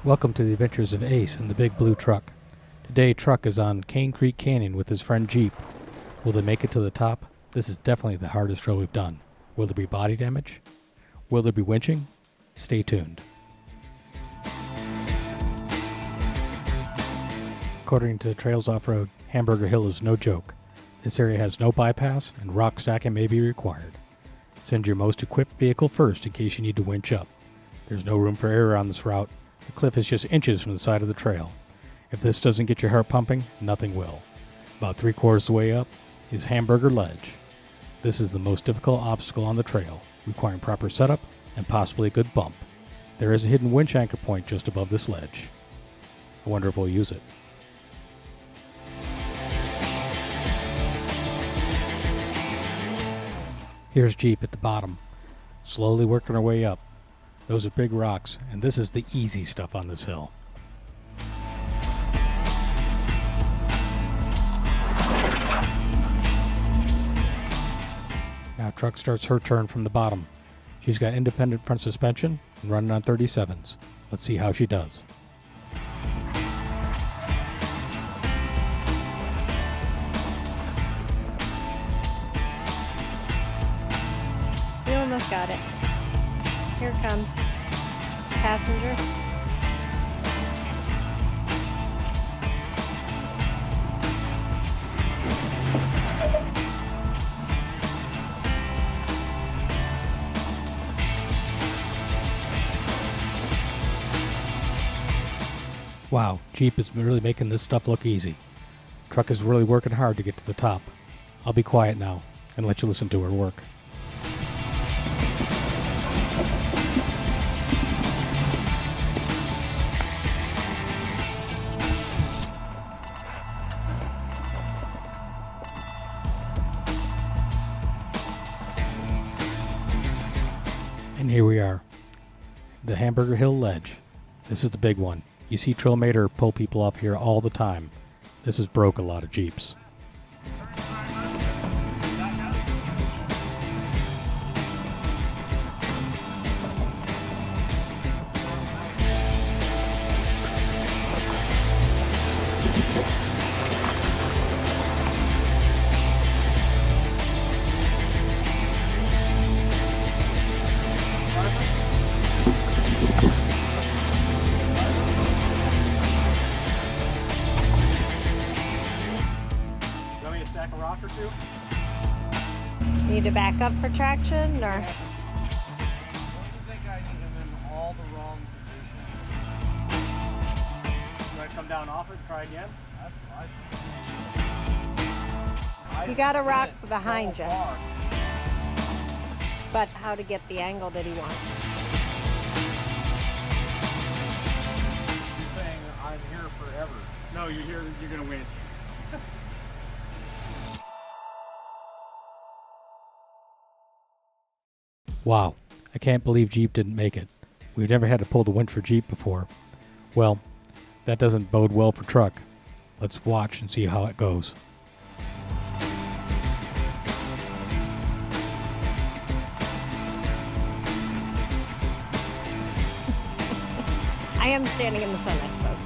Welcome to the adventures of Ace and the Big Blue Truck. Today, Truck is on Kane Creek Canyon with his friend Jeep. Will they make it to the top? This is definitely the hardest trail we've done. Will there be body damage? Will there be winching? Stay tuned. According to Trails Offroad, Hamburger Hill is no joke. This area has no bypass and rock stacking may be required. Send your most equipped vehicle first in case you need to winch up. There's no room for error on this route. The cliff is just inches from the side of the trail. If this doesn't get your heart pumping, nothing will. About 3/4 of the way up is Hamburger Ledge. This is the most difficult obstacle on the trail, requiring proper setup and possibly a good bump. There is a hidden winch anchor point just above this ledge. I wonder if we'll use it. Here's Jeep at the bottom, slowly working her way up. Those are big rocks, and this is the easy stuff on this hill. Now Truck starts her turn from the bottom. She's got independent front suspension and running on 37s. Let's see how she does. You almost got it. Here comes passenger. Wow, Jeep is really making this stuff look easy. Truck is really working hard to get to the top. I'll be quiet now and let you listen to her work. And here we are, the Hamburger Hill Ledge. This is the big one. You see Trailmater pull people off here all the time. This has broke a lot of Jeeps. Need to back up for traction, or? I think I need him in all the wrong positions. Do I come down off it, try again? That's fine. You got a rock behind you. But how to get the angle that he wants? You're saying I'm here forever. No, you're here, you're gonna win. Wow, I can't believe Jeep didn't make it. We've never had to pull the winch for Jeep before. Well, that doesn't bode well for Truck. Let's watch and see how it goes. I am standing in the sun, I suppose.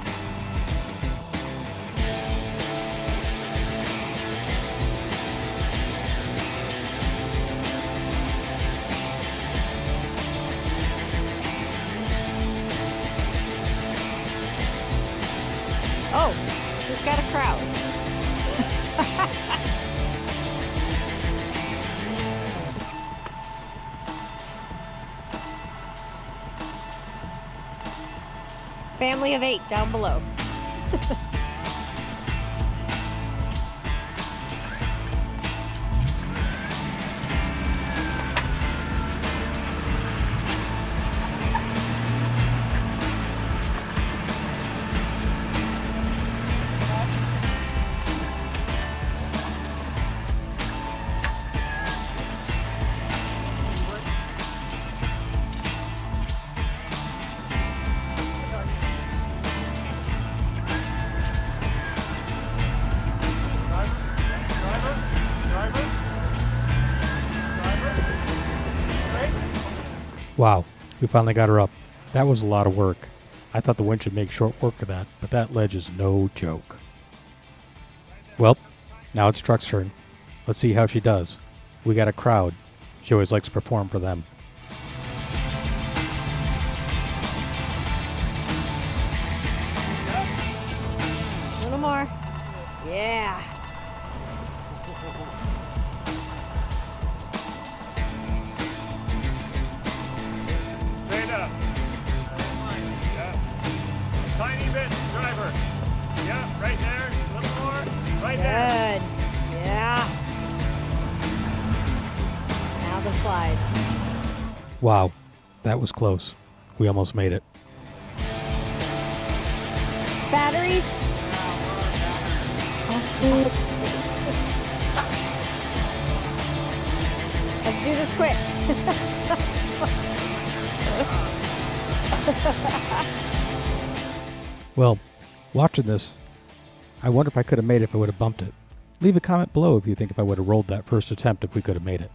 Oh, we've got a crowd. Family of 8 down below. Wow, we finally got her up. That was a lot of work. I thought the winch would make short work of that, but that ledge is no joke. Well, now it's Truck's turn. Let's see how she does. We got a crowd. She always likes to perform for them. A little more. Yeah. Straight up. Yeah. Tiny bit, driver. Yeah, right there. A little more. Right there. Good. Yeah. Now the slide. Wow, that was close. We almost made it. Batteries? Oh, let's do this quick. Well, watching this, I wonder if I could have made it if I would have bumped it. Leave a comment below if you think if I would have rolled that first attempt if we could have made it.